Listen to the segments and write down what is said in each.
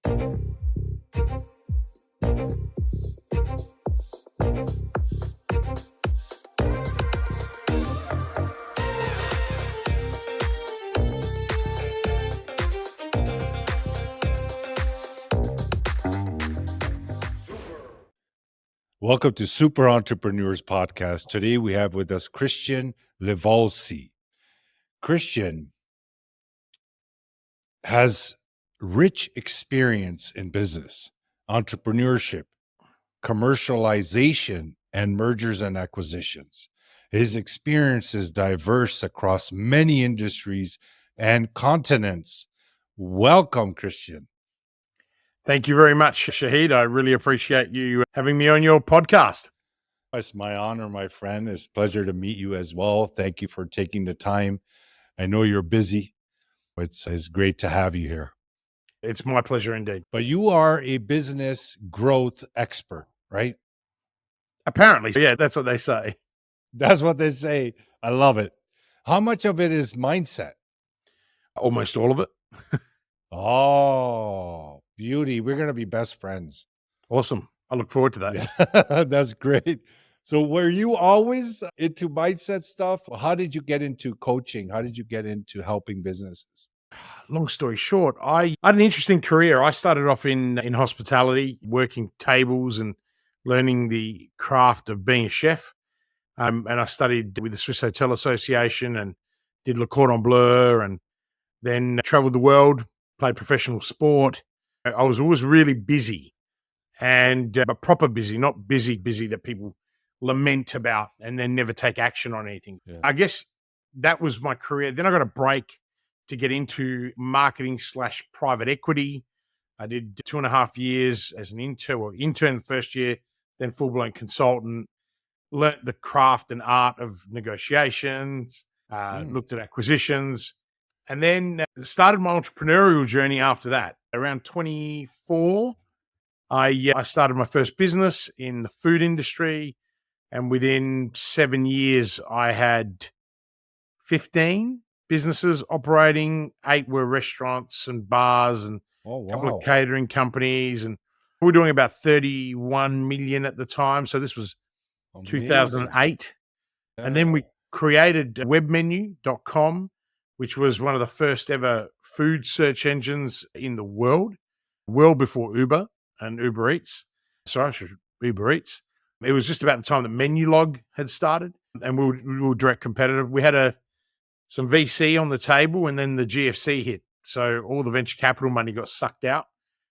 Welcome to Super Entrepreneurs Podcast. Today we have with us Kristian Livolsi. Kristian has rich experience in business, entrepreneurship, commercialization, and mergers and acquisitions. His experience is diverse across many industries and continents. Welcome, Kristian. Thank you very much, Shahid. I really appreciate you having me on your podcast. It's my honor, my friend. It's a pleasure to meet you as well. Thank you for taking the time. I know you're busy. It's great to have you here. It's my pleasure indeed. But you are a business growth expert, right? Apparently, yeah, that's what they say. That's what they say. I love it. How much of it is mindset? Almost all of it. Oh, beauty. We're going to be best friends. Awesome. I look forward to that. Yeah. That's great. So were you always into mindset stuff? How did you get into coaching? How did you get into helping businesses? Long story short, I had an interesting career. I started off in hospitality, working tables and learning the craft of being a chef. And I studied with the Swiss Hotel Association and did Le Cordon Bleu, and then traveled the world, played professional sport. I was always really busy, and but proper busy, not busy that people lament about and then never take action on anything. Yeah. I guess that was my career. Then I got a break to get into marketing / private equity. I did 2.5 years as an intern the first year, then full-blown consultant, learnt the craft and art of negotiations, looked at acquisitions, and then started my entrepreneurial journey after that. Around 24, I started my first business in the food industry, and within 7 years, I had 15 businesses operating. 8 were restaurants and bars, and a couple of catering companies, and we were doing about 31 million at the time. So this was Amazing. 2008. Yeah. And then we created webmenu.com, which was one of the first ever food search engines in the world, well before Uber and Uber Eats. Uber Eats. It was just about the time that Menulog had started, and we were direct competitor. We had some VC on the table, and then the GFC hit. So all the venture capital money got sucked out,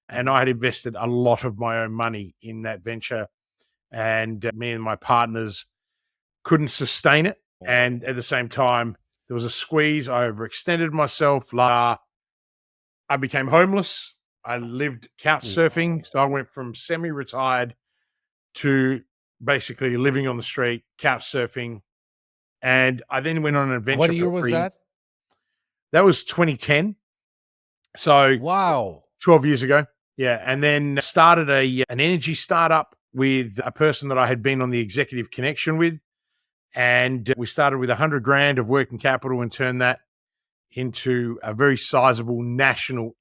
and I had invested a lot of my own money in that venture, and me and my partners couldn't sustain it. And at the same time, there was a squeeze. I overextended myself. I became homeless. I lived couch surfing. So I went from semi-retired to basically living on the street, couch surfing. And I then went on an adventure. What year was that? That was 2010. So wow, 12 years ago. Yeah. And then started an energy startup with a person that I had been on the executive connection with. And we started with 100 grand of working capital and turned that into a very sizable national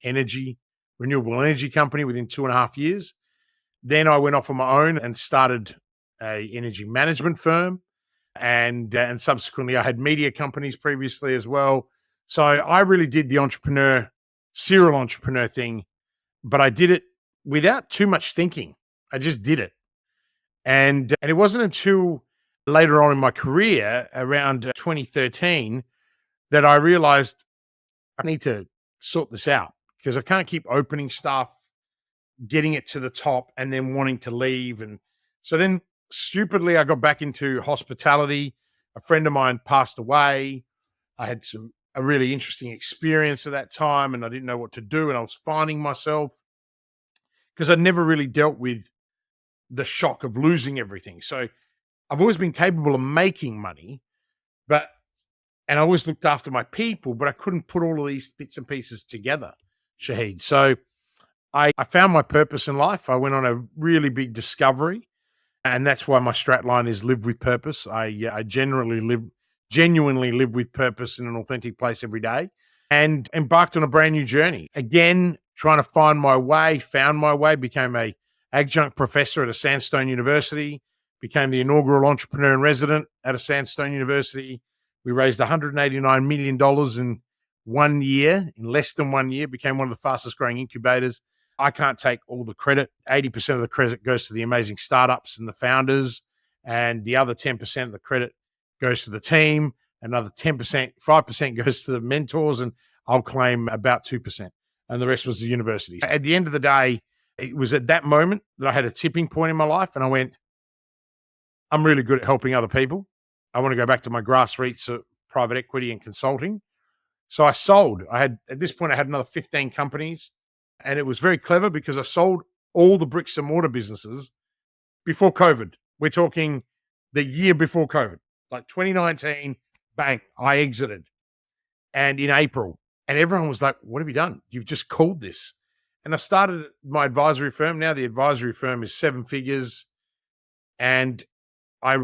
renewable energy company within 2.5 years. Then I went off on my own and started a energy management firm. And subsequently I had media companies previously as well. So I really did the serial entrepreneur thing, but I did it without too much thinking. I just did it. And it wasn't until later on in my career, around 2013, that I realized I need to sort this out, because I can't keep opening stuff, getting it to the top, and then wanting to leave. And so then stupidly, I got back into hospitality. A friend of mine passed away. I had a really interesting experience at that time, and I didn't know what to do. And I was finding myself, because I'd never really dealt with the shock of losing everything. So I've always been capable of making money, and I always looked after my people, but I couldn't put all of these bits and pieces together, Shahid. So I found my purpose in life. I went on a really big discovery, and that's why my strat line is live with purpose. I genuinely live with purpose in an authentic place every day. and embarked on a brand new journey. Again, trying to find my way, found my way, became a adjunct professor at a Sandstone University, became the inaugural entrepreneur in resident at a Sandstone University. We raised $189 million in 1 year, in less than 1 year, became one of the fastest growing incubators. I can't take all the credit. 80% of the credit goes to the amazing startups and the founders, and the other 10% of the credit goes to the team. Another 10%, 5% goes to the mentors, and I'll claim about 2%. And the rest was the university. At the end of the day, it was at that moment that I had a tipping point in my life, and I went, I'm really good at helping other people. I want to go back to my grassroots of private equity and consulting. So I sold. At this point, I had another 15 companies, and it was very clever because I sold all the bricks and mortar businesses before COVID. We're talking the year before COVID, like 2019, bang, I exited. And in April, and everyone was like, what have you done? You've just called this. And I started my advisory firm. Now the advisory firm is 7 figures. And I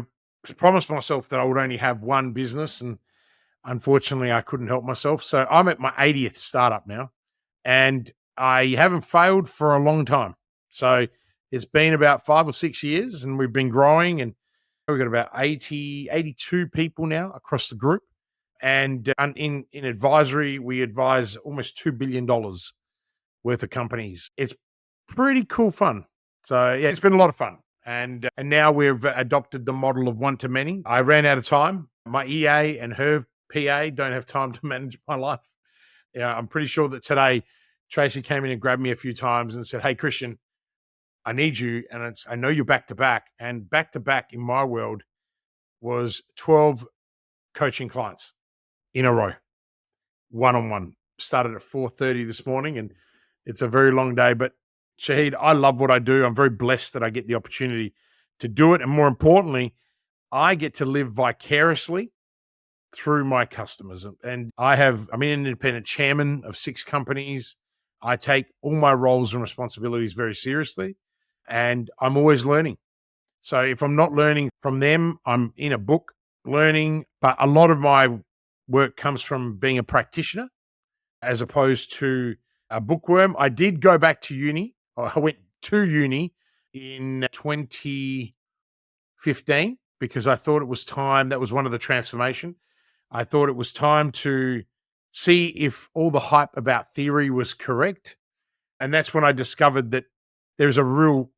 promised myself that I would only have one business. And unfortunately, I couldn't help myself. So I'm at my 80th startup now. And I haven't failed for a long time. So it's been about 5 or 6 years, and we've been growing. And we've got about 82 people now across the group. And in advisory, we advise almost $2 billion worth of companies. It's pretty cool fun. So yeah, it's been a lot of fun. And now we've adopted the model of one to many. I ran out of time. My EA and her PA don't have time to manage my life. Yeah, I'm pretty sure that today Tracy came in and grabbed me a few times and said, "Hey, Kristian, I need you." And I know you're back to back. And back to back in my world was 12 coaching clients in a row, one-on-one. Started at 4:30 this morning, and it's a very long day. But Shahid, I love what I do. I'm very blessed that I get the opportunity to do it. And more importantly, I get to live vicariously through my customers. And I'm an independent chairman of 6 companies. I take all my roles and responsibilities very seriously, and I'm always learning. So if I'm not learning from them, I'm in a book learning. But a lot of my work comes from being a practitioner as opposed to a bookworm. I did go back to uni. I went to uni in 2015 because I thought it was time. That was one of the transformation. I thought it was time to see if all the hype about theory was correct. And that's when I discovered that there's a real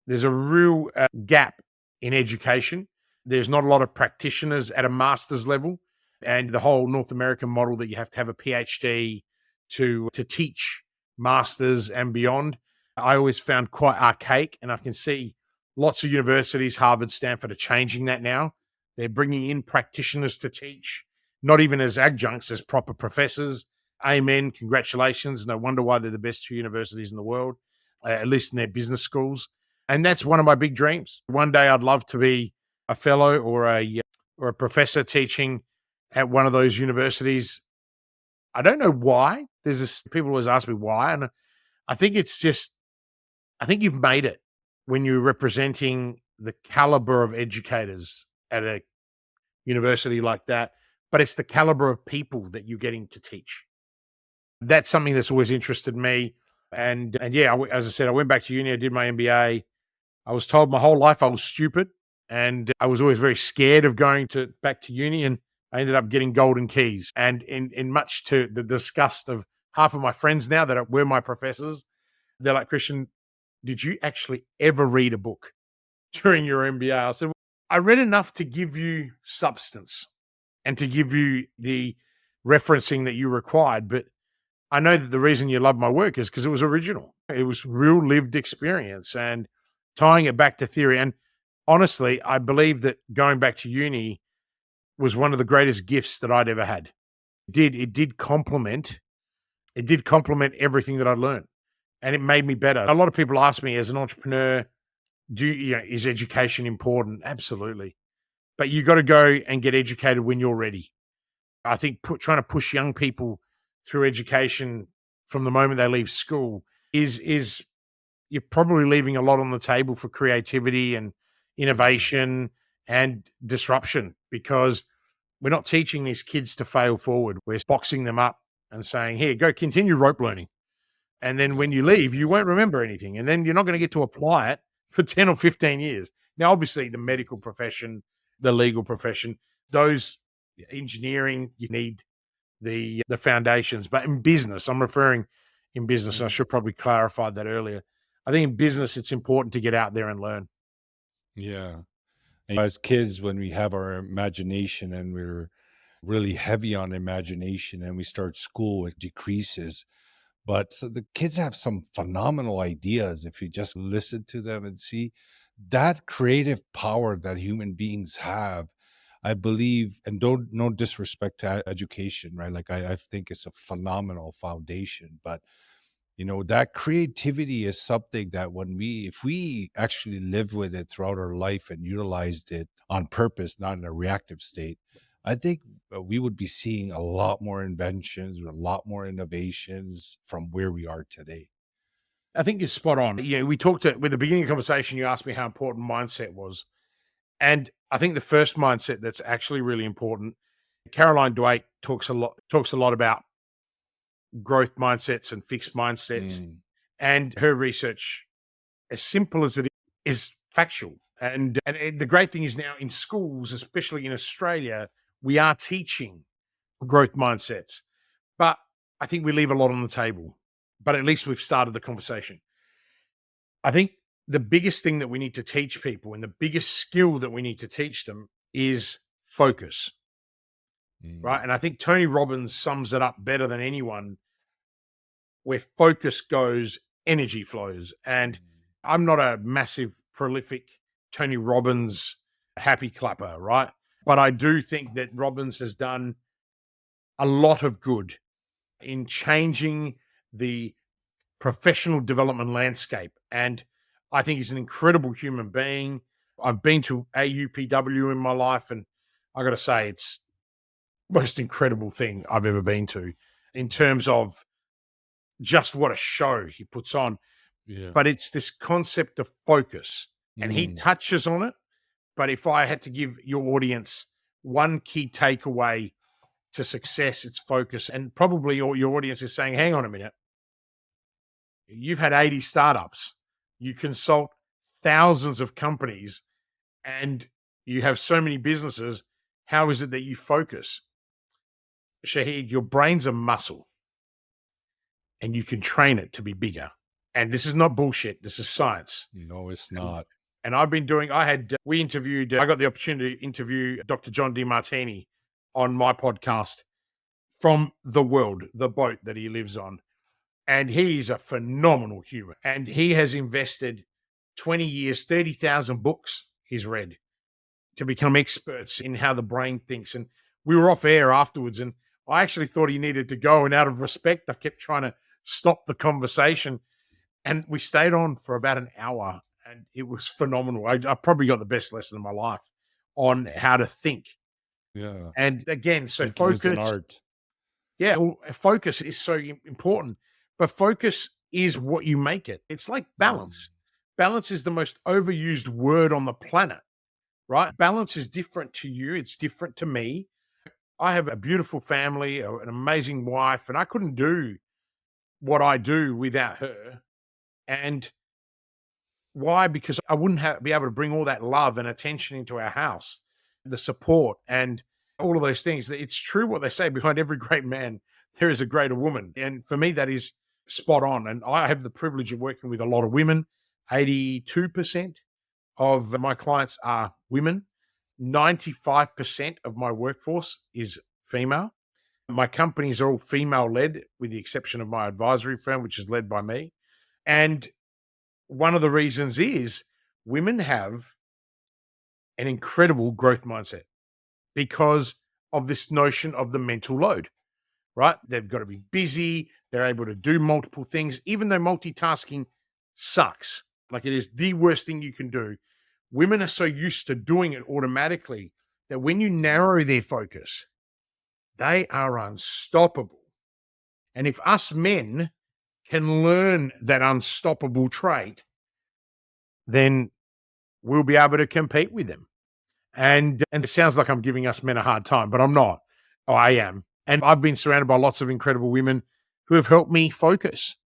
gap in education. There's not a lot of practitioners at a master's level, and the whole North American model that you have to have a PhD to teach masters and beyond, I always found quite archaic. And I can see lots of universities, Harvard, Stanford, are changing that now. They're bringing in practitioners to teach, not even as adjuncts, as proper professors. Amen. Congratulations. No wonder why they're the best 2 universities in the world, at least in their business schools. And that's one of my big dreams. One day I'd love to be a fellow or a professor teaching at one of those universities. I don't know why. People always ask me why. And I think I think you've made it when you're representing the caliber of educators at a university like that, but it's the caliber of people that you're getting to teach. That's something that's always interested me. And yeah, as I said, I went back to uni. I did my MBA. I was told my whole life I was stupid, and I was always very scared of going back to uni. And I ended up getting golden keys, and in much to the disgust of half of my friends now that were my professors. They're like, "Kristian, did you actually ever read a book during your MBA?" I said, well, I read enough to give you substance and to give you the referencing that you required. But I know that the reason you love my work is because it was original. It was real lived experience and tying it back to theory. And honestly, I believe that going back to uni was one of the greatest gifts that I'd ever had. It did complement everything that I learned, and it made me better. A lot of people ask me, as an entrepreneur, is education important? Absolutely. But you got to go and get educated when you're ready. I think trying to push young people through education from the moment they leave school is you're probably leaving a lot on the table for creativity and innovation and disruption, because we're not teaching these kids to fail forward. We're boxing them up and saying, here, go continue rope learning. And then when you leave, you won't remember anything. And then you're not going to get to apply it for 10 or 15 years. Now, obviously, the medical profession, the legal profession, those engineering, you need the foundations. But in business, I'm referring in business, and I should probably clarify that earlier. I think in business, it's important to get out there and learn. Yeah. And as kids, when we have our imagination and we're really heavy on imagination and we start school, it decreases. But so the kids have some phenomenal ideas if you just listen to them and see that creative power that human beings have. I believe, and don't no disrespect to education, right? Like I think it's a phenomenal foundation, but that creativity is something that if we actually live with it throughout our life and utilized it on purpose, not in a reactive state, I think we would be seeing a lot more inventions, a lot more innovations from where we are today. I think you're spot on. We talked with the beginning of the conversation, you asked me how important mindset was. And I think the first mindset that's actually really important, Caroline Dwight talks a lot about growth mindsets and fixed mindsets. Mm, And her research, as simple as it is factual. And the great thing is now in schools, especially in Australia, we are teaching growth mindsets. But I think we leave a lot on the table. But at least we've started the conversation. I think the biggest thing that we need to teach people and the biggest skill that we need to teach them is focus, right? mm, And I think Tony Robbins sums it up better than anyone. Where focus goes, energy flows. And I'm not a massive, prolific Tony Robbins happy clapper, right? But I do think that Robbins has done a lot of good in changing the professional development landscape. And I think he's an incredible human being. I've been to AUPW in my life, and I got to say, it's the most incredible thing I've ever been to in terms of just what a show he puts on. yeah. But it's this concept of focus, and he Mm, touches on it. But if I had to give your audience one key takeaway to success, it's focus. And probably your audience is saying, hang on a minute, you've had 80 startups, you consult thousands of companies, and you have so many businesses. How is it that you focus? Shahid, your brain's a muscle and you can train it to be bigger. And this is not bullshit. This is science. no, it's And, not. and I've been doing, we interviewed, I got the opportunity to interview Dr. John DiMartini on my podcast from the world, the boat that he lives on. And he's a phenomenal human. And he has invested 20 years, 30,000 books he's read to become experts in how the brain thinks. And we were off air afterwards, and I actually thought he needed to go. And out of respect, I kept trying to stop the conversation. And we stayed on for about an hour, and it was phenomenal. I probably got the best lesson of my life on how to think. Yeah. And again, so Thinking is an focus, art. yeah, well, focus is so important, but focus is what you make it. It's like Mm, balance. Balance is the most overused word on the planet, right? Balance is different to you, it's different to me. I have a beautiful family, an amazing wife, and I couldn't do what I do without her. And why? Because I wouldn't be able to bring all that love and attention into our house, the support, and all of those things. It's true what they say, behind every great man, there is a greater woman. And for me, that is spot on. And I have the privilege of working with a lot of women. 82% of my clients are women. 95% of my workforce is female. My companies are all female led, with the exception of my advisory firm, which is led by me. And one of the reasons is women have an incredible growth mindset because of this notion of the mental load, right? They've got to be busy, they're able to do multiple things, even though multitasking sucks. Like, it is the worst thing you can do. Women are so used to doing it automatically that when you narrow their focus, they are unstoppable. And if us men can learn that unstoppable trait, then we'll be able to compete with them. And it sounds like I'm giving us men a hard time, but I'm not. Oh, I am. And I've been surrounded by lots of incredible women who have helped me focus.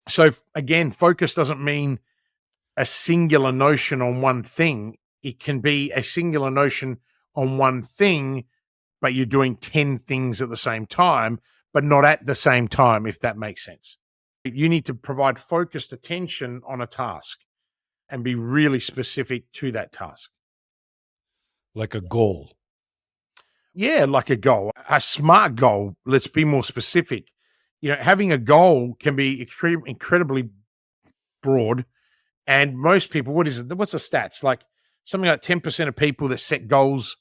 So again, focus doesn't mean a singular notion on one thing. It can be a singular notion on one thing, but you're doing 10 things at the same time, but not at the same time, if that makes sense. You need to provide focused attention on a task and be really specific to that task. Like a goal. Yeah, like a goal, a smart goal. Let's be more specific. Having a goal can be incredibly broad. And most people, what is it? What's the stats? Like something like 10% of people that set goals,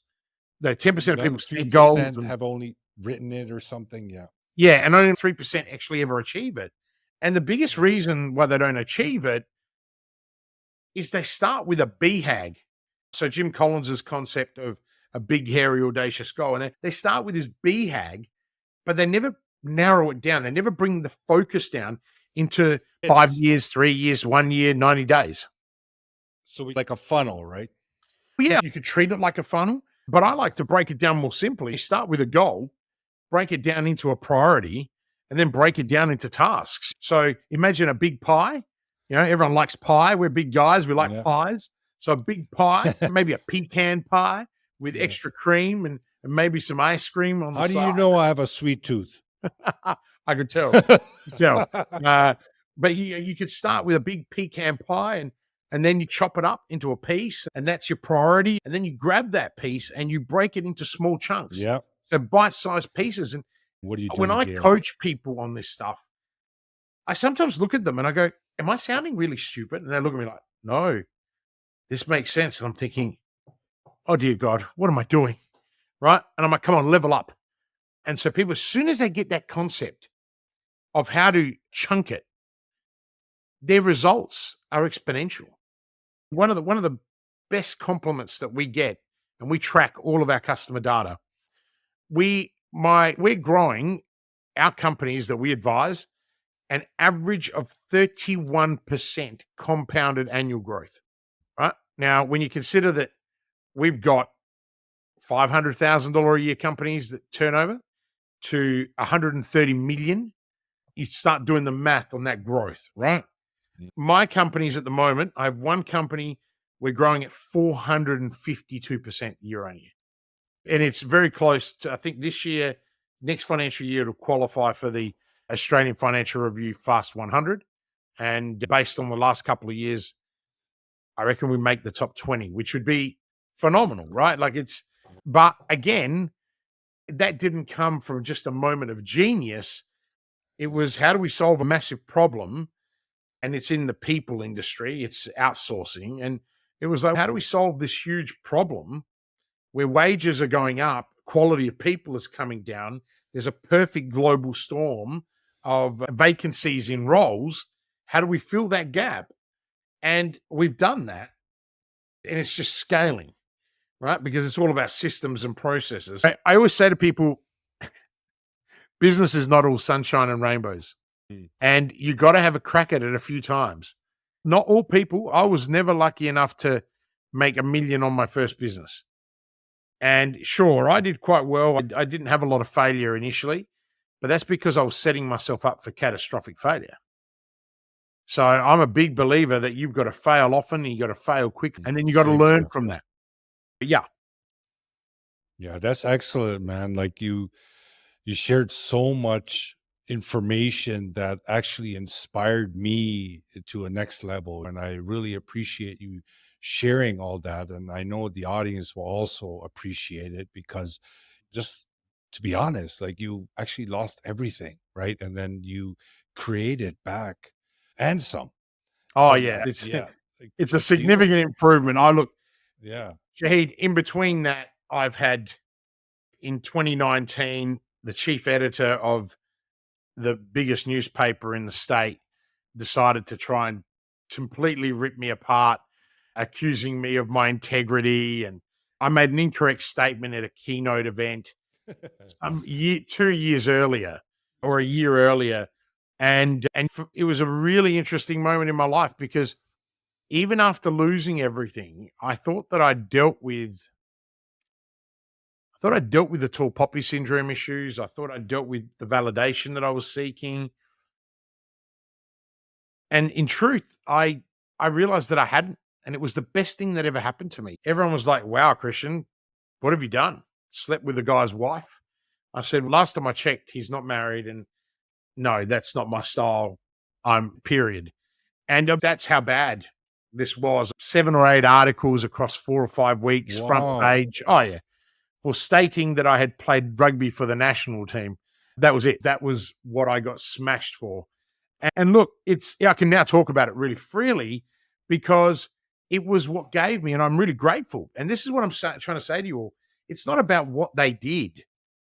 10% of About people set goals 3% and have only written it or something. Yeah. yeah, and only 3% actually ever achieve it. And the biggest Yeah. reason why they don't achieve it is they start with a BHAG. So Jim Collins's concept of a big, hairy, audacious goal. And they start with this BHAG, but they never narrow it down. They never bring the focus down into 5 It's years, 3 years, 1 year, 90 days. like a funnel, right? Well, yeah, you could treat it like a funnel, but I like to break it down more simply. You start with a goal, break it down into a priority, and then break it down into tasks. So imagine a big pie. Everyone likes pie. We're big guys. We like Yeah. pies. So a big pie, maybe a pecan pie with Yeah. extra cream and maybe some ice cream on the How do side. you know I have a sweet tooth? I could tell. Uh, but you could start with a big pecan pie and then you chop it up into a piece, and that's your priority. And then you grab that piece and you break it into small chunks. Yeah. So bite-sized pieces. And What are you when doing, I Gail? coach people on this stuff, I sometimes look at them and I go, am I sounding really stupid? And they look at me like, no, this makes sense. And I'm thinking, oh dear God, what am I doing? Right. And I'm like, come on, level up. And so people, as soon as they get that concept of how to chunk it, their results are exponential. One of the best compliments that we get, and we track all of our customer data. We're growing our companies that we advise an average of 31% compounded annual growth. Right now, when you consider that we've got $500,000 a year companies that turn over to 130 million, you start doing the math on that growth, right? Mm. My companies at the moment, I have one company, we're growing at 452% year on year. And it's very close to, I think this year, next financial year, to qualify for the Australian Financial Review Fast 100. And based on the last couple of years, I reckon we make the top 20, which would be phenomenal, right? But again, that didn't come from just a moment of genius. It was, how do we solve a massive problem? And it's in the people industry, it's outsourcing. And it was like, how do we solve this huge problem where wages are going up, quality of people is coming down? There's a perfect global storm of vacancies in roles. How do we fill that gap? And we've done that. And it's just scaling, right? Because it's all about systems and processes. I always say to people, business is not all sunshine and rainbows. Mm. And you got to have a crack at it a few times. Not all people. I was never lucky enough to make $1 million on my first business. And sure, I did quite well. I didn't have a lot of failure initially, but that's because I was setting myself up for catastrophic failure. So I'm a big believer that you've got to fail often, and you got to fail quick, and then you got to Same learn here. from that. But yeah. Yeah, that's excellent, man. Like you shared so much information that actually inspired me to a next level, and I really appreciate you sharing all that, and I know the audience will also appreciate it because, just to be honest, like, you actually lost everything, right? And then you created back and some Oh from yeah. that. It's Yeah. Like, it's a that's significant beautiful. improvement. I look, Yeah. Shahid, in between that, I've had in 2019 the chief editor of the biggest newspaper in the state decided to try and completely rip me apart, accusing me of my integrity. And I made an incorrect statement at a keynote event 2 years earlier or a year earlier. It was a really interesting moment in my life because even after losing everything, I thought thought I'd dealt with the tall poppy syndrome issues. I thought I'd dealt with the validation that I was seeking. And in truth, I realized that I hadn't. And it was the best thing that ever happened to me. Everyone was like, wow, Christian, what have you done? Slept with the guy's wife? I said, last time I checked, he's not married. And no, that's not my style. I'm period. And that's how bad this was. 7 or 8 articles across 4 or 5 weeks, front Wow. page. Oh, yeah. For stating that I had played rugby for the national team. That was it. That was what I got smashed for. And look, I can now talk about it really freely because it was what gave me, and I'm really grateful. And this is what I'm trying to say to you all. It's not about what they did.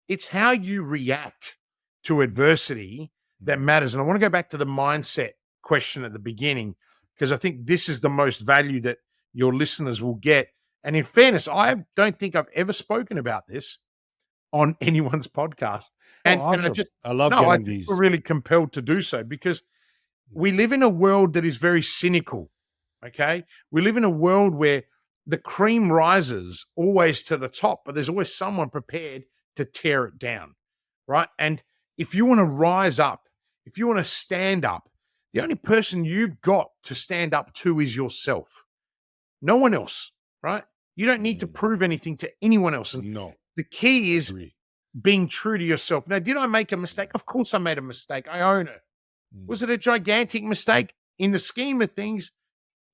It's how you react to adversity that matters. And I want to go back to the mindset question at the beginning, because I think this is the most value that your listeners will get. And in fairness, I don't think I've ever spoken about this on anyone's podcast. Oh, And I awesome. just, I love no, I getting just feel these. really compelled to do so because we live in a world that is very cynical. Okay. We live in a world where the cream rises always to the top, but there's always someone prepared to tear it down. Right. And if you want to rise up, if you want to stand up, the only person you've got to stand up to is yourself. No one else. Right. You don't need to Mm, prove anything to anyone else. And no, the key is agree. being true to yourself. Now, did I make a mistake? Of course I made a mistake. I own it. Mm. Was it a gigantic mistake? In the scheme of things,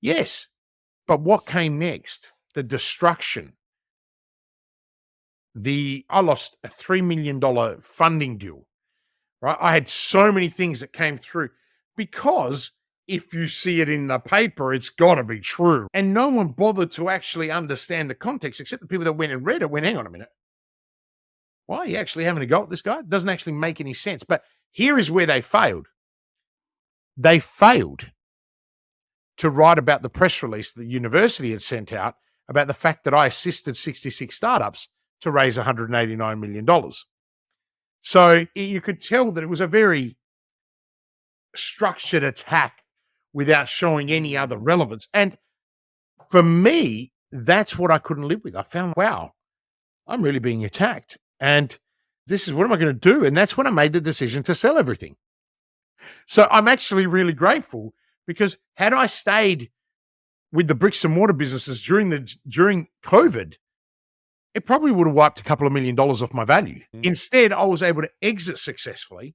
yes. But what came next? The destruction. I lost a $3 million funding deal, right? I had so many things that came through because if you see it in the paper, it's got to be true. And no one bothered to actually understand the context except the people that went and read it went, hang on a minute. Why are you actually having a go at this guy? It doesn't actually make any sense. But here is where they failed. They failed to write about the press release the university had sent out about the fact that I assisted 66 startups to raise $189 million. So you could tell that it was a very structured attack without showing any other relevance. And for me, that's what I couldn't live with. I found, wow, I'm really being attacked. And this is what am I going to do? And that's when I made the decision to sell everything. So I'm actually really grateful because had I stayed with the bricks and mortar businesses during COVID, it probably would have wiped a couple of $1 million off my value. Mm. Instead, I was able to exit successfully,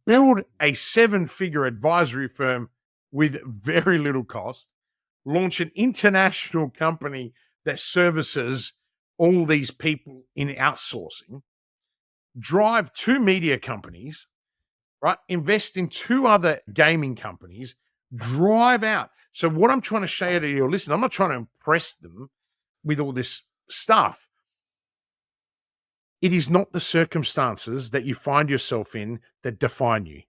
build a 7-figure advisory firm with very little cost, launch an international company that services all these people in outsourcing, drive 2 media companies, right? Invest in 2 other gaming companies, drive out. So what I'm trying to share to your listeners, I'm not trying to impress them with all this stuff. It is not the circumstances that you find yourself in that define you.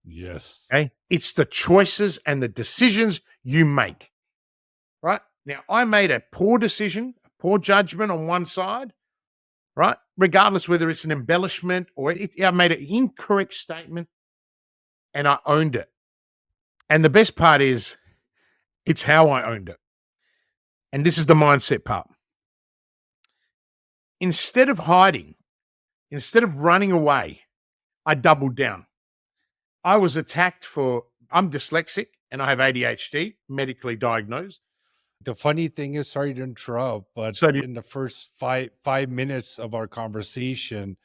Yes. Okay. It's the choices and the decisions you make. Right. Now, I made a poor decision, a poor judgment on one side, right? Regardless whether it's an embellishment or I made an incorrect statement and I owned it. And the best part is it's how I owned it. And this is the mindset part. Instead of hiding, instead of running away, I doubled down. I was attacked I'm dyslexic and I have ADHD, medically diagnosed. The funny thing is, sorry to interrupt, but So in the first five minutes of our conversation,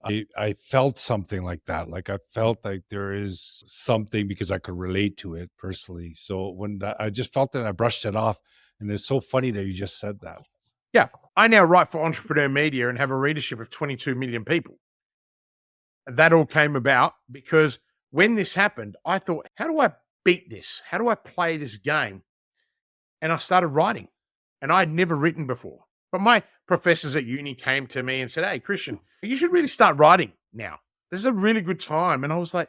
I felt something like that. Like I felt like there is something because I could relate to it personally. So I just felt that I brushed it off, and it's so funny that you just said that. yeah, I now write for Entrepreneur Media and have a readership of 22 million people. That all came about because when this happened, I thought, how do I beat this? How do I play this game? And I started writing, and I had never written before. But my professors at uni came to me and said, hey, Christian, you should really start writing now. This is a really good time. And I was like,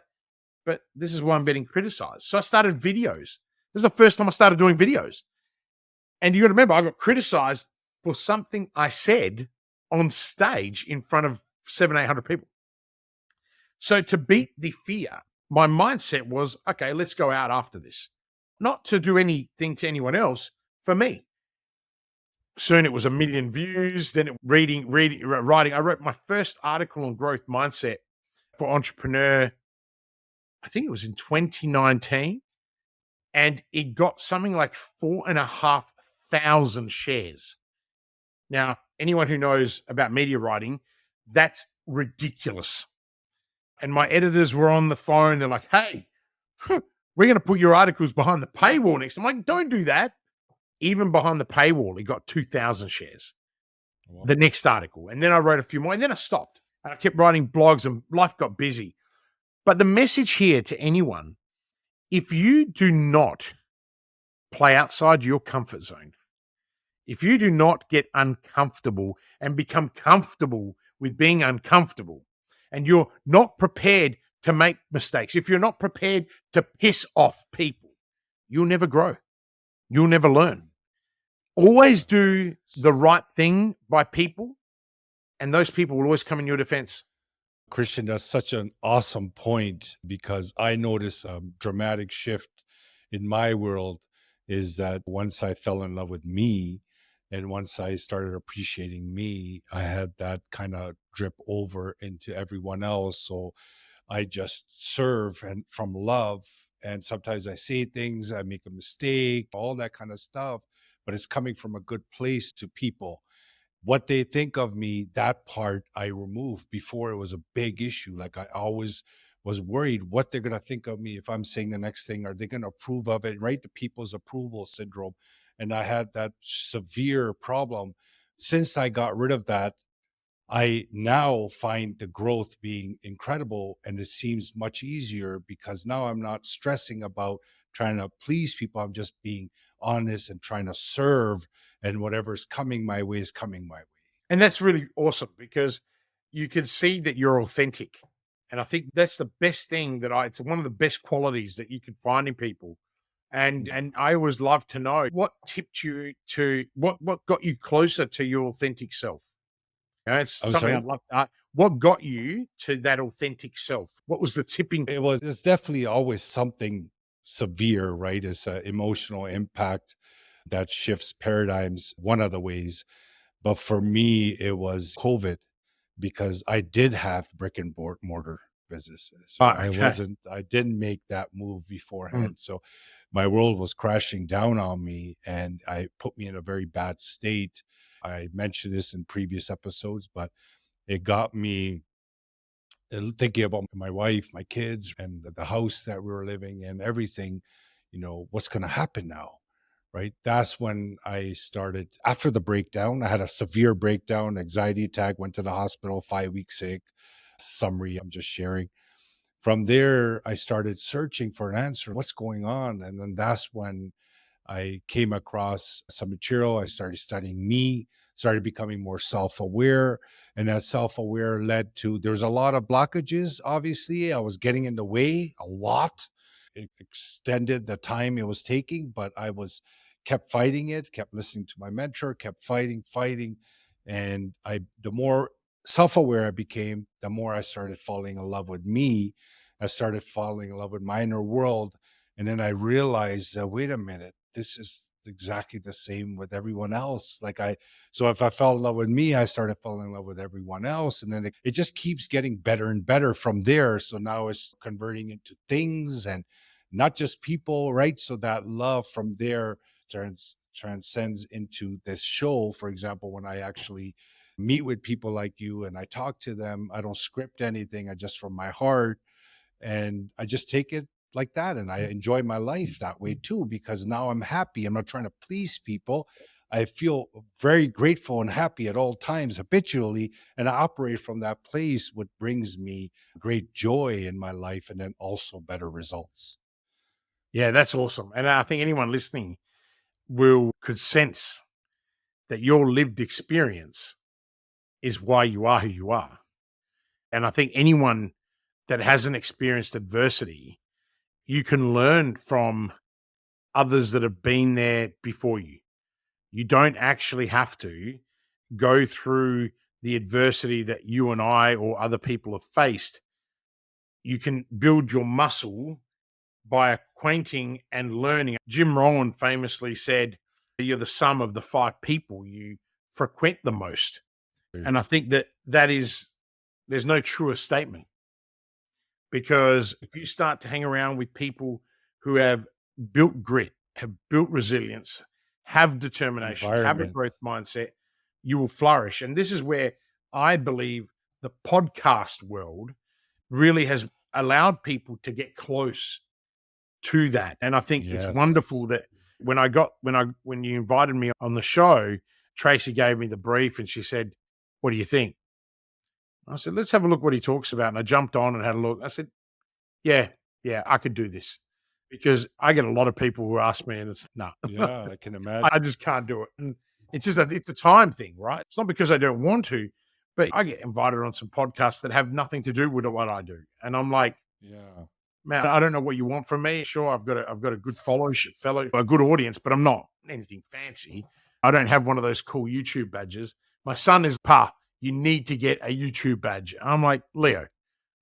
but this is why I'm getting criticized. So I started videos. This is the first time I started doing videos. And you got to remember, I got criticized for something I said on stage in front of 800 people. So to beat the fear, my mindset was, okay, let's go out after this. Not to do anything to anyone else, for me. Soon it was 1 million views. Then writing. I wrote my first article on growth mindset for Entrepreneur. I think it was in 2019, and it got something like 4,500 shares. Now, anyone who knows about media writing, that's ridiculous. And my editors were on the phone. They're like, "Hey, we're going to put your articles behind the paywall next." I'm like, "Don't do that." Even behind the paywall, it got 2,000 shares. Well, The next article. And then I wrote a few more, and then I stopped. And I kept writing blogs, and life got busy. But the message here to anyone, if you do not play outside your comfort zone, if you do not get uncomfortable and become comfortable with being uncomfortable, and you're not prepared to make mistakes, if you're not prepared to piss off people, you'll never grow. You'll never learn. Always do the right thing by people, and those people will always come in your defense. Christian, that's such an awesome point because I notice a dramatic shift in my world is that once I fell in love with me and once I started appreciating me, I had that kind of drip over into everyone else. So I just serve and from love. And sometimes I say things, I make a mistake, all that kind of stuff, but it's coming from a good place to people. What they think of me, that part I removed before it was a big issue. Like I always was worried what they're going to think of me if I'm saying the next thing. Are they going to approve of it? Right? The people's approval syndrome. And I had that severe problem. Since I got rid of that, I now find the growth being incredible and it seems much easier because now I'm not stressing about trying to please people. I'm just being honest and trying to serve, and whatever's coming my way is coming my way. And that's really awesome because you can see that you're authentic. And I think that's the best thing it's one of the best qualities that you can find in people. And I always love to know what tipped you to what got you closer to your authentic self. You know, it's I'm something sorry. I'd love to what got you to that authentic self? What was the tipping? It's definitely always something severe, right? It's an emotional impact that shifts paradigms, one of the ways. But for me, it was COVID because I did have brick and mortar businesses. So Right, okay. I didn't make that move Mm. beforehand. So my world was crashing down on me and I put me in a very bad state. I mentioned this in previous episodes, but it got me thinking about my wife, my kids, and the house that we were living in, everything, what's going to happen now? Right. That's when I started after the breakdown. I had a severe breakdown, anxiety attack, went to the hospital, 5 weeks sick. Summary, I'm just sharing. From there, I started searching for an answer. What's going on? And then that's when I came across some material. I started studying me, started becoming more self aware. And that self aware led to there's a lot of blockages. Obviously, I was getting in the way a lot. It extended the time it was taking, but I was kept fighting it, kept listening to my mentor, kept fighting. And the more self aware I became, the more I started falling in love with me. I started falling in love with my inner world. And then I realized that, wait a minute, this is exactly the same with everyone else. So if I fell in love with me, I started falling in love with everyone else. And then it just keeps getting better and better from there. So now it's converting into things and not just people, right? So that love from there transcends into this show. For example, when I actually meet with people like you and I talk to them, I don't script anything. I just from my heart and I just take it like that. And I enjoy my life that way too, because now I'm happy. I'm not trying to please people. I feel very grateful and happy at all times habitually. And I operate from that place, what brings me great joy in my life and then also better results. Yeah, that's awesome. And I think anyone listening will could sense that your lived experience is why you are who you are. And I think anyone that hasn't experienced adversity, you can learn from others that have been there before you. You don't actually have to go through the adversity that you and I or other people have faced. You can build your muscle by acquainting and learning. Jim Rohn famously said, You're the sum of the 5 people you frequent the most. And I think that there's no truer statement, because if you start to hang around with people who have built grit, have built resilience, have determination, have a Environment. growth mindset, you will flourish. And this is where I believe the podcast world really has allowed people to get close to that. And I think it's Yes. wonderful that when you invited me on the show, Tracy gave me the brief and she said, "What do you think?" I said, "Let's have a look what he talks about." And I jumped on and had a look. I said, "Yeah, yeah, I could do this." Because I get a lot of people who ask me and it's no. Yeah, I can I imagine. just can't do it. And it's a time thing, right? It's not because I don't want to, but I get invited on some podcasts that have nothing to do with what I do. And I'm like, Yeah. man, I don't know what you want from me. Sure, I've got a good a good audience, but I'm not anything fancy. I don't have one of those cool YouTube badges. My son is, "Pa, you need to get a YouTube badge." I'm like, "Leo,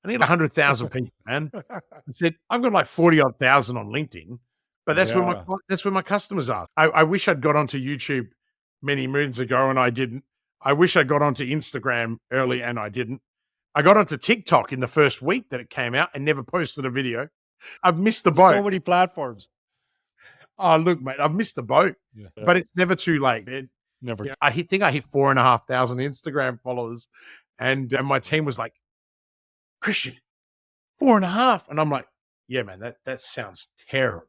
I need 100,000 people, man." I said, "I've got like 40 odd thousand on LinkedIn, but Yeah. that's where my customers are." I wish I'd got onto YouTube many moons ago and I didn't. I wish I got onto Instagram early and I didn't. I got onto TikTok in the first week that it came out and never posted a video. I've missed the There's so boat. many platforms. Oh, look, mate, I've missed the boat, Yeah. but it's never too late. Never. I hit 4,500 Instagram followers, and my team was like, "Christian, 4.5," and I'm like, "Yeah, man, that sounds terrible."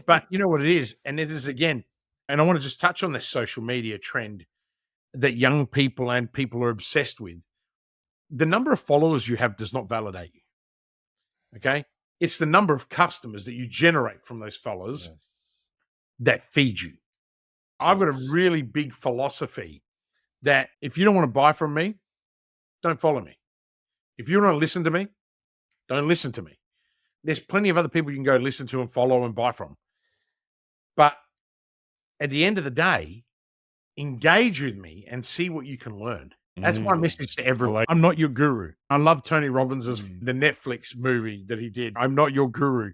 But you know what it is, and it is again, and I want to just touch on this social media trend that young people and people are obsessed with. The number of followers you have does not validate you. Okay. It's the number of customers that you generate from those followers Yes. that feed you. I've got a Sense. really big philosophy that if you don't want to buy from me, don't follow me. If you don't want to listen to me, don't listen to me. There's plenty of other people you can go listen to and follow and buy from. But at the end of the day, engage with me and see what you can learn. That's my Mm. message to I everyone. like. I'm not your guru. I love Tony Robbins' Mm. the Netflix movie that he did. I'm not your guru.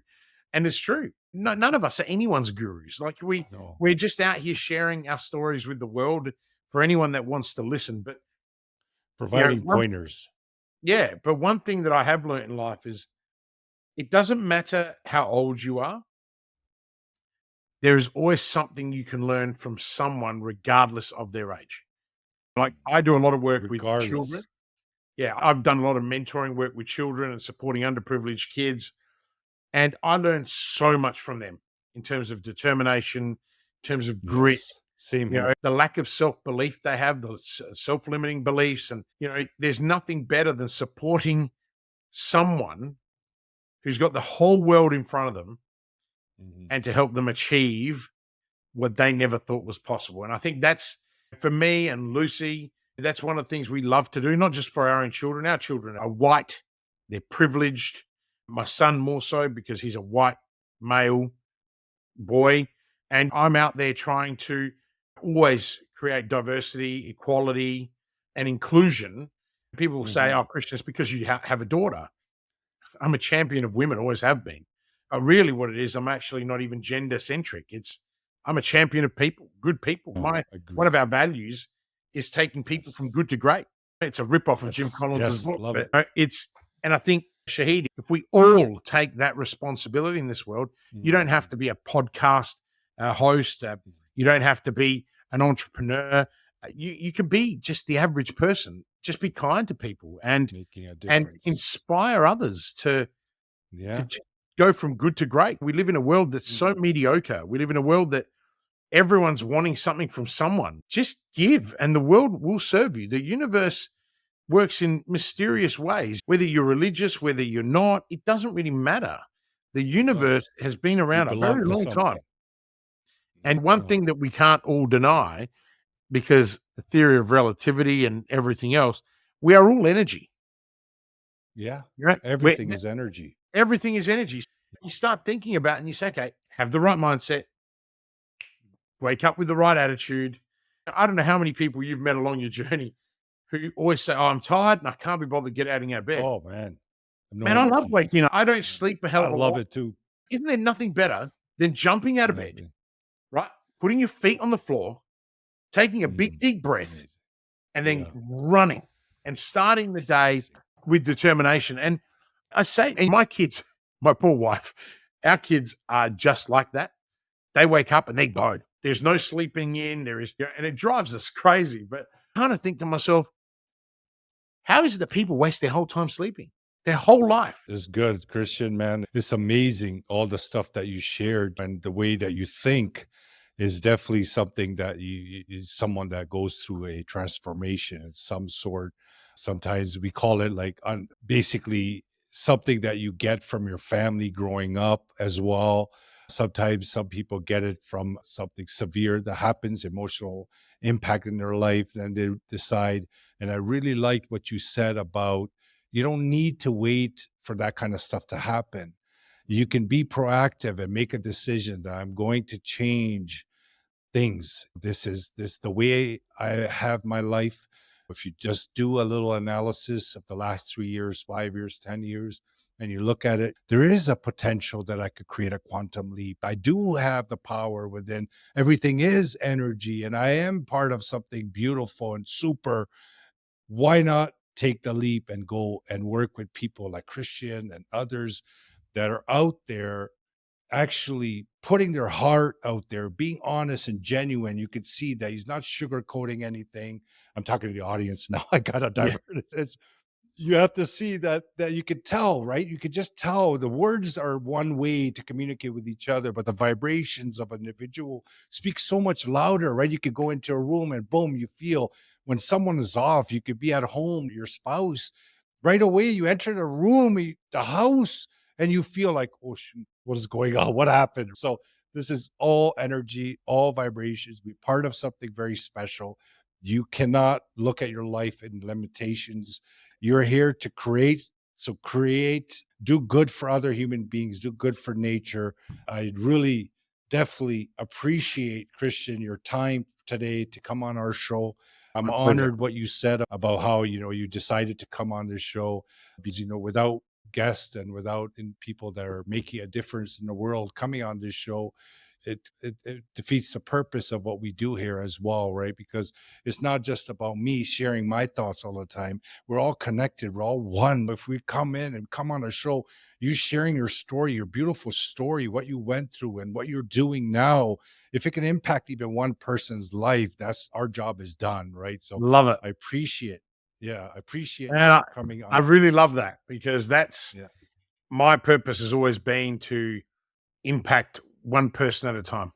And it's true. No, none of us are anyone's gurus. Like No. we're just out here sharing our stories with the world for anyone that wants to listen. But Providing one, pointers. yeah, but one thing that I have learned in life is it doesn't matter how old you are. There is always something you can learn from someone regardless of their age. Like I do a lot of work with children. Regardless. Yeah, I've done a lot of mentoring work with children and supporting underprivileged kids, and I learned so much from them in terms of determination, in terms of grit, Yes. Same you here. know, the lack of self-belief they have, the self-limiting beliefs, and there's nothing better than supporting someone who's got the whole world in front of them Mhm. and to help them achieve what they never thought was possible. And I think that's for me and Lucy, that's one of the things we love to do, not just for our own children. Our children are white, they're privileged. My son more so because he's a white male boy. And I'm out there trying to always create diversity, equality, and inclusion. People will say, Mhm. "Oh, Christian, it's because you have a daughter." I'm a champion of women, always have been. Really, what it is, I'm actually not even gender centric. I'm a champion of people, good people. No, One agree. of our values is taking people from Yes. good to great. It's a ripoff of Jim Yes. Collins's Yes. book, Love but it. and I think Shahid, if we all take that responsibility in this world, you don't have Mhm. to be a podcast host. You don't have to be an entrepreneur. You can be just the average person. Just be kind to people Making a and difference. inspire others to Yeah. go from good to great. We live in a world that's Mm. so mediocre. We live in a world that everyone's wanting something from someone. Just give, and the world will serve you. The universe works in mysterious ways. Whether you're religious, whether you're not, it doesn't really matter. The No. universe has been We around a belong very to long time. something. And one No. thing that we can't all deny, because the theory of relativity and everything else, we are all energy. Yeah. Right? Everything is energy. Everything is energy. You start thinking about it and you say, okay, have the right mindset, wake up with the right attitude. I don't know how many people you've met along your journey who always say, "Oh, I'm tired and I can't be bothered getting out of bed." Oh man. No Man, I love energy. waking up. I don't sleep a hell I of a love lot. it too. Isn't there nothing better than jumping out of bed, Exactly. right? putting your feet on the floor, taking a big Mhm. deep breath, Amazing. and then Yeah. running and starting the It's day amazing. with determination. And I say, and my kids, my poor wife, our kids are just like that. They wake up and they go. There's no sleeping in. There is, and it drives us crazy. But I kind of think to myself, how is it that people waste their whole time sleeping, their whole life? It's good, Christian, man. It's amazing all the stuff that you shared and the way that you think is definitely something that is someone that goes through a transformation of some sort. Sometimes we call it like basically something that you get from your family growing up as well. Sometimes some people get it from something severe that happens, emotional impact in their life. Then they decide. And I really liked what you said about you don't need to wait for that kind of stuff to happen. You can be proactive and make a decision that I'm going to change things. This the way I have my life. If you just do a little analysis of the last 3 years, 5 years, 10 years, and you look at it, there is a potential that I could create a quantum leap. I do have the power within. Everything is energy, and I am part of something beautiful and super. Why not take the leap and go and work with people like Christian and others that are out there actually putting their heart out there, being honest and genuine. You could see that he's not sugarcoating anything. I'm talking to the audience now. I gotta Yeah, divert it. You have to see that you could tell, right? You could just tell the words are one way to communicate with each other, but the vibrations of an individual speak so much louder, right? You could go into a room and boom, you feel when someone is off. You could be at home, your spouse, right away. You enter the room, the house, and you feel like, oh shoot, what is going on? What happened? So this is all energy, all vibrations. Be part of something very special. You cannot look at your life in limitations. You're here to create. So create, do good for other human beings, do good for nature. I really definitely appreciate, Christian, your time today to come on our show. I'm my pleasure. honored what you said about how, you decided to come on this show because, without guests and without people that are making a difference in the world coming on this show, it defeats the purpose of what we do here as well, right? Because it's not just about me sharing my thoughts all the time. We're all connected. We're all one. If we come in and come on a show, you sharing your story, your beautiful story, what you went through and what you're doing now, if it can impact even one person's life, that's our job is done, right? So Love it. I appreciate, yeah, I appreciate And you coming I on. really love that because that's Yeah, my purpose has always been to impact one person at a time.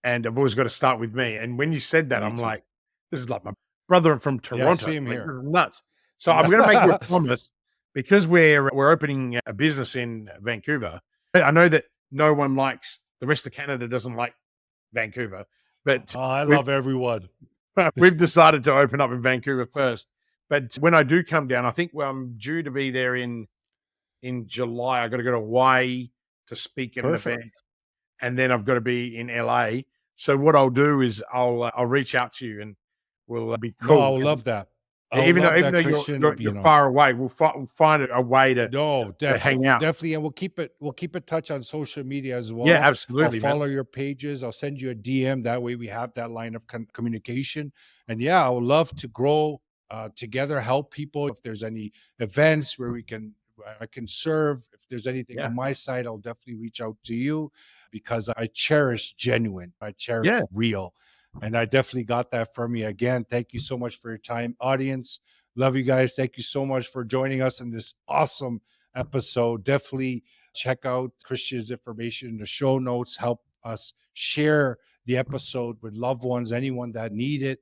And I've always got to start with me. And when you said that, me I'm too. like, this is like my brother from Yeah, Toronto. same Like, this here. is nuts. So I'm going to make you a Yeah. promise because we're opening a business in Vancouver. I know that no one likes the rest of Canada doesn't like Vancouver, but Oh, I we've love everyone. we've decided to open up in Vancouver first. But when I do come down, I think I'm due to be there in July. I got to go to Hawaii to speak at an event, Perfect. and then I've got to be in LA. So what I'll do is I'll reach out to you, and we'll be No, I cool. will And love that. I will even though love even that, though Christian. you're far away, we'll find a way No, to hang definitely, out. definitely, and we'll keep in touch on social media as Yeah, well. I'll absolutely, man. follow your pages. I'll send you a DM. That way, we have that line of communication. And yeah, I would love to grow together, help people. If there's any events where I can serve. If there's anything Yeah, on my side, I'll definitely reach out to you because I cherish genuine. I cherish yeah. real, and I definitely got that from you. Again, thank you so much for your time, audience. Love you guys. Thank you so much for joining us in this awesome episode. Definitely check out Christian's information in the show notes. Help us share the episode with loved ones, anyone that need it,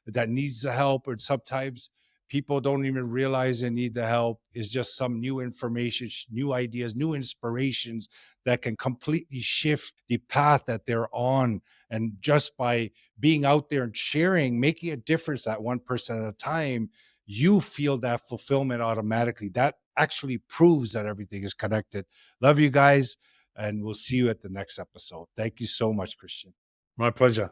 that needs the help, or sometimes people don't even realize they need the help. Is just some new information, new ideas, new inspirations that can completely shift the path that they're on. And just by being out there and sharing, making a difference that one person at a time, you feel that fulfillment automatically. That actually proves that everything is connected. Love you guys, and we'll see you at the next episode. Thank you so much, Christian. My pleasure.